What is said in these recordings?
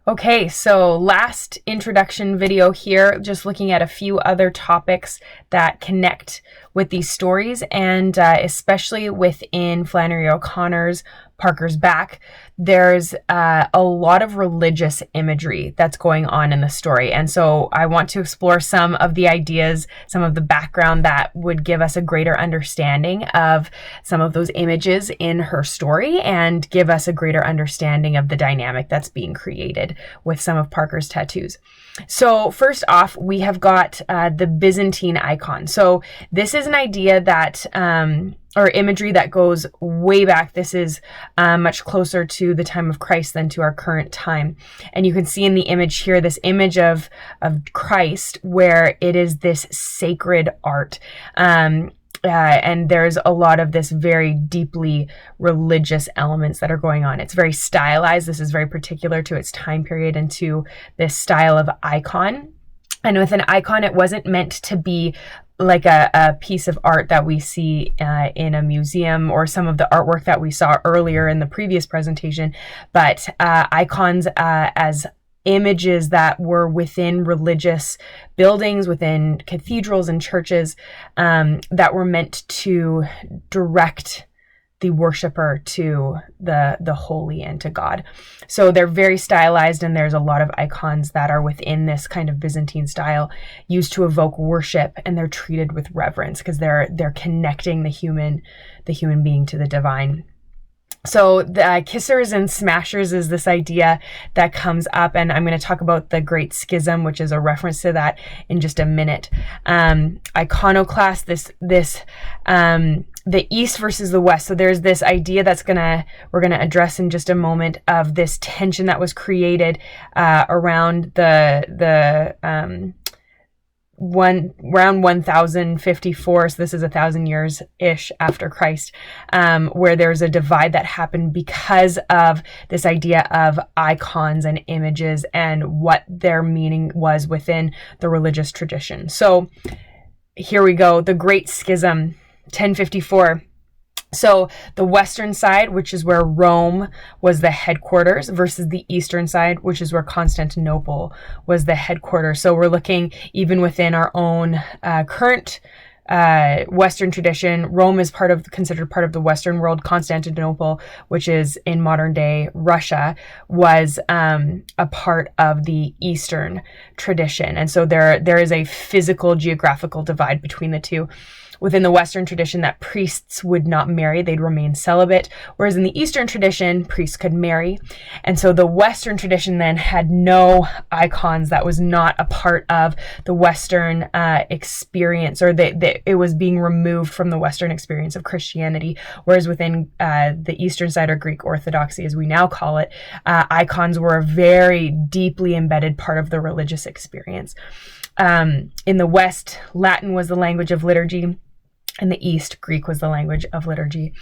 Okay, so last introduction video here, just looking at a few other topics that connect with these stories, and especially within Flannery O'Connor's Parker's Back, there's a lot of religious imagery that's going on in the story. And so I want to explore some of the ideas, some of the background that would give us a greater understanding of some of those images in her story and give us a greater understanding of the dynamic that's being created with some of Parker's tattoos. So first off, we have got the Byzantine icon. So this is an idea that or imagery that goes way back. This is much closer to the time of Christ than to our current time. And you can see in the image here, this image of Christ, where it is this sacred art. And there's a lot of this very deeply religious elements that are going on. It's very stylized. This is very particular to its time period and to this style of icon. And with an icon, it wasn't meant to be like a piece of art that we see in a museum or some of the artwork that we saw earlier in the previous presentation, but icons as images that were within religious buildings, within cathedrals and churches, that were meant to direct the worshiper to the holy and to God. So they're very stylized, and there's a lot of icons that are within this kind of Byzantine style used to evoke worship, and they're treated with reverence because they're connecting the human being to the divine. So the kissers and smashers is this idea that comes up, and I'm going to talk about the Great Schism, which is a reference to that in just a minute. Iconoclast, the East versus the West. So there's this idea we're gonna address in just a moment, of this tension that was created around around 1054, so this is 1,000 years-ish after Christ, where there's a divide that happened because of this idea of icons and images and what their meaning was within the religious tradition. So here we go, the Great Schism, 1054. So the western side, which is where Rome was the headquarters, versus the eastern side, which is where Constantinople was the headquarters. So we're looking even within our own current Western tradition. Rome is considered part of the Western world. Constantinople, which is in modern day Russia, was a part of the Eastern tradition. And so there is a physical geographical divide between the two. Within the Western tradition, that priests would not marry, they'd remain celibate, whereas in the Eastern tradition, priests could marry. And so the Western tradition then had no icons. That was not a part of the Western experience, or it was being removed from the Western experience of Christianity, whereas within the Eastern side, or Greek Orthodoxy as we now call it, icons were a very deeply embedded part of the religious experience. In the West, Latin was the language of liturgy. In the East, Greek was the language of liturgy.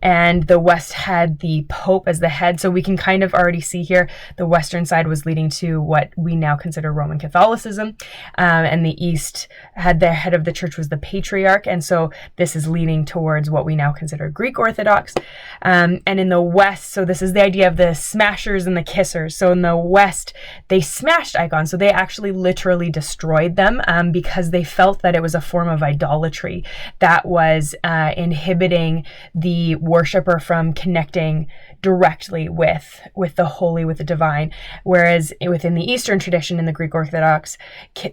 And the West had the Pope as the head. So we can kind of already see here, the Western side was leading to what we now consider Roman Catholicism. And the East had the head of the church was the Patriarch. And so this is leaning towards what we now consider Greek Orthodox. And in the West, so this is the idea of the smashers and the kissers. So in the West, they smashed icons. So they actually literally destroyed them because they felt that it was a form of idolatry that was inhibiting the worshiper from connecting directly with the holy, with the divine. Whereas within the Eastern tradition, in the Greek Orthodox,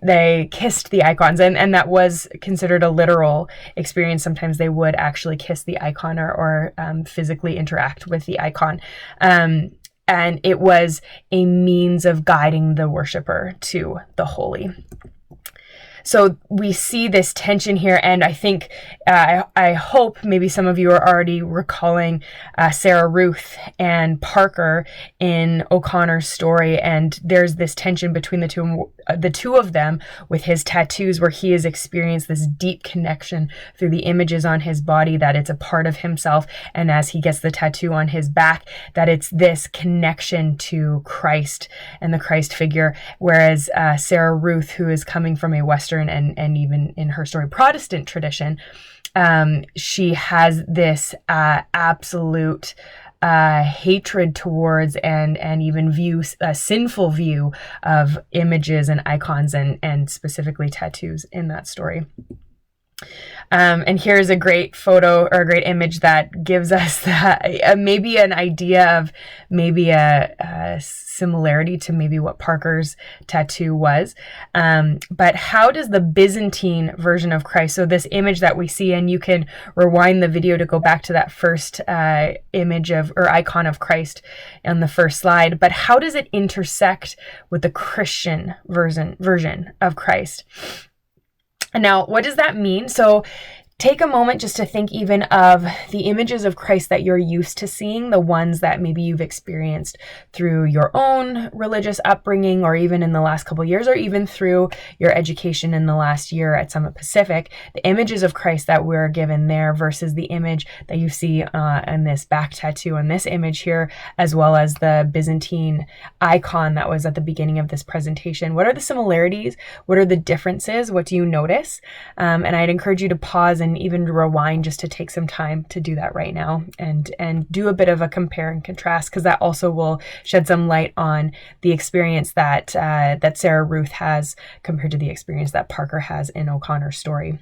they kissed the icons, and that was considered a literal experience. Sometimes they would actually kiss the icon or physically interact with the icon. And it was a means of guiding the worshiper to the holy. So we see this tension here, and I think, I hope maybe some of you are already recalling Sarah Ruth and Parker in O'Connor's story, and there's this tension between the two of them with his tattoos, where he has experienced this deep connection through the images on his body, that it's a part of himself, and as he gets the tattoo on his back, that it's this connection to Christ and the Christ figure, whereas Sarah Ruth, who is coming from a Western and even in her story Protestant tradition, she has this absolute hatred towards and even a sinful view of images and icons and specifically tattoos in that story. And here's a great photo or a great image that gives us that, maybe an idea of maybe a similarity to maybe what Parker's tattoo was. But how does the Byzantine version of Christ, so this image that we see, and you can rewind the video to go back to that first image of or icon of Christ on the first slide, but how does it intersect with the Christian version of Christ? Now, what does that mean? So take a moment just to think even of the images of Christ that you're used to seeing, the ones that maybe you've experienced through your own religious upbringing, or even in the last couple of years, or even through your education in the last year at Summit Pacific, the images of Christ that we're given there versus the image that you see in this back tattoo on this image here, as well as the Byzantine icon that was at the beginning of this presentation. What are the similarities? What are the differences? What do you notice? And I'd encourage you to pause and even rewind just to take some time to do that right now and do a bit of a compare and contrast, because that also will shed some light on the experience that that Sarah Ruth has compared to the experience that Parker has in O'Connor's story.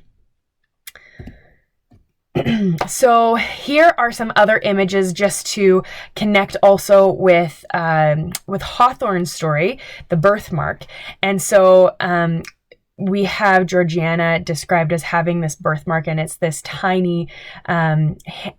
So here are some other images just to connect also with Hawthorne's story, the birthmark. And so we have Georgiana described as having this birthmark, and it's this tiny,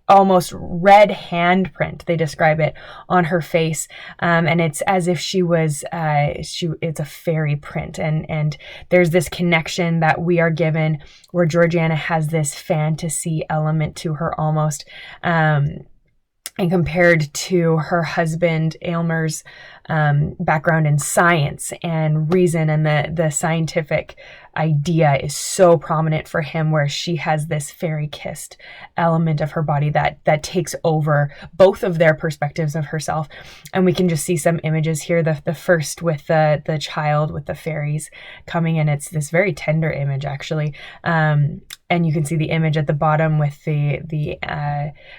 almost red handprint. They describe it on her face, and it's as if she was, it's a fairy print, and there's this connection that we are given where Georgiana has this fantasy element to her almost, and compared to her husband Aylmer's background in science and reason, and the scientific idea is so prominent for him, where she has this fairy-kissed element of her body that takes over both of their perspectives of herself. And we can just see some images here, the first with the child with the fairies coming in. It's this very tender image, actually. And you can see the image at the bottom with the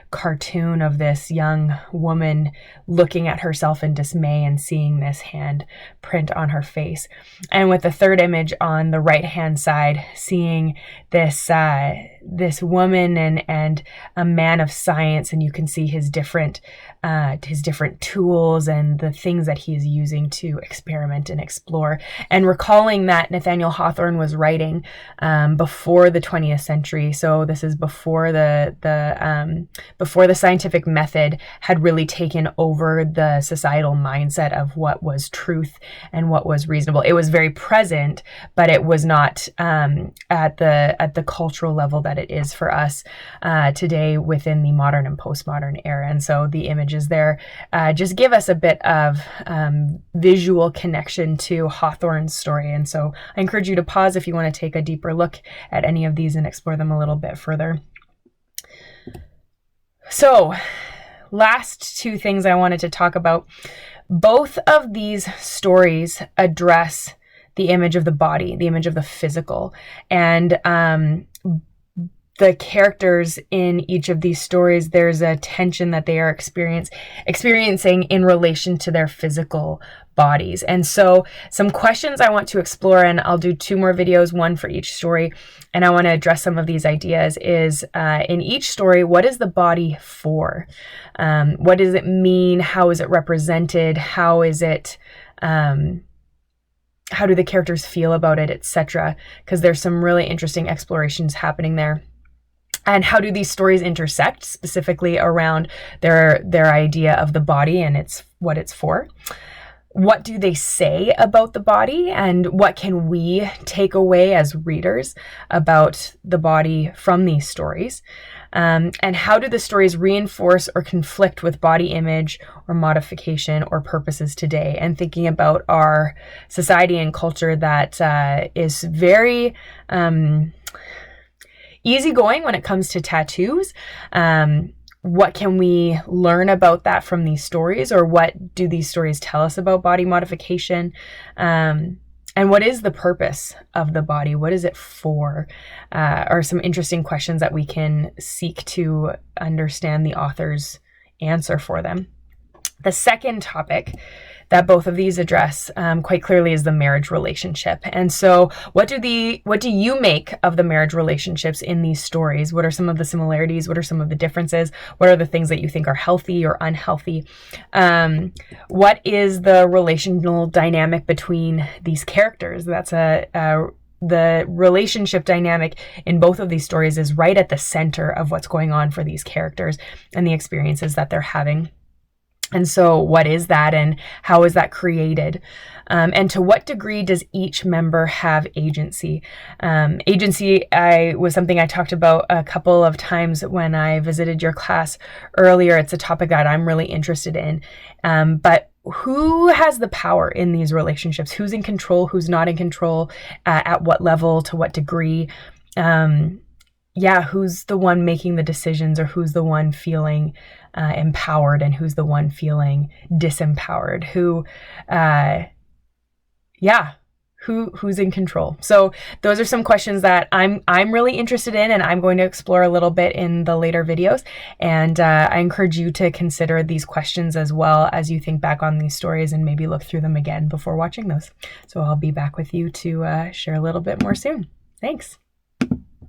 cartoon of this young woman looking at herself in dismay and seeing this hand print on her face. And with the third image on the right-hand side, seeing this woman and a man of science, and you can see his different tools and the things that he's using to experiment and explore. And recalling that Nathaniel Hawthorne was writing before the 20th century, so this is before the scientific method had really taken over the societal mindset of what was truth and what was reasonable. It was very present, but it was not at the cultural level that it is for us today within the modern and postmodern era. And so the images there just give us a bit of visual connection to Hawthorne's story. And so I encourage you to pause if you want to take a deeper look at any of these and explore them a little bit further. So, last two things I wanted to talk about. Both of these stories address the image of the body, the image of the physical, and the characters in each of these stories, there's a tension that they are experiencing in relation to their physical bodies. And so some questions I want to explore, and I'll do 2 more videos, one for each story, and I want to address some of these ideas, is in each story, what is the body for? What does it mean? How is it represented? How is it... how do the characters feel about it, etc.? Because there's some really interesting explorations happening there. And how do these stories intersect, specifically around their idea of the body and what it's for? What do they say about the body, and what can we take away as readers about the body from these stories? And how do the stories reinforce or conflict with body image or modification or purposes today? And thinking about our society and culture that is very easygoing when it comes to tattoos. What can we learn about that from these stories, or what do these stories tell us about body modification? And what is the purpose of the body? What is it for? Are some interesting questions that we can seek to understand the author's answer for them. The second topic that both of these address quite clearly is the marriage relationship. And so what do you make of the marriage relationships in these stories? What are some of the similarities? What are some of the differences? What are the things that you think are healthy or unhealthy? What is the relational dynamic between these characters? That's the relationship dynamic in both of these stories is right at the center of what's going on for these characters and the experiences that they're having. And so what is that, and how is that created? And to what degree does each member have agency? Agency was something I talked about a couple of times when I visited your class earlier. It's a topic that I'm really interested in. But who has the power in these relationships? Who's in control? Who's not in control? At what level? To what degree? Who's the one making the decisions, or who's the one feeling empowered, and who's the one feeling disempowered? Who's in control? So those are some questions that I'm really interested in, and I'm going to explore a little bit in the later videos. And I encourage you to consider these questions as well as you think back on these stories, and maybe look through them again before watching those. So I'll be back with you to share a little bit more soon. Thanks.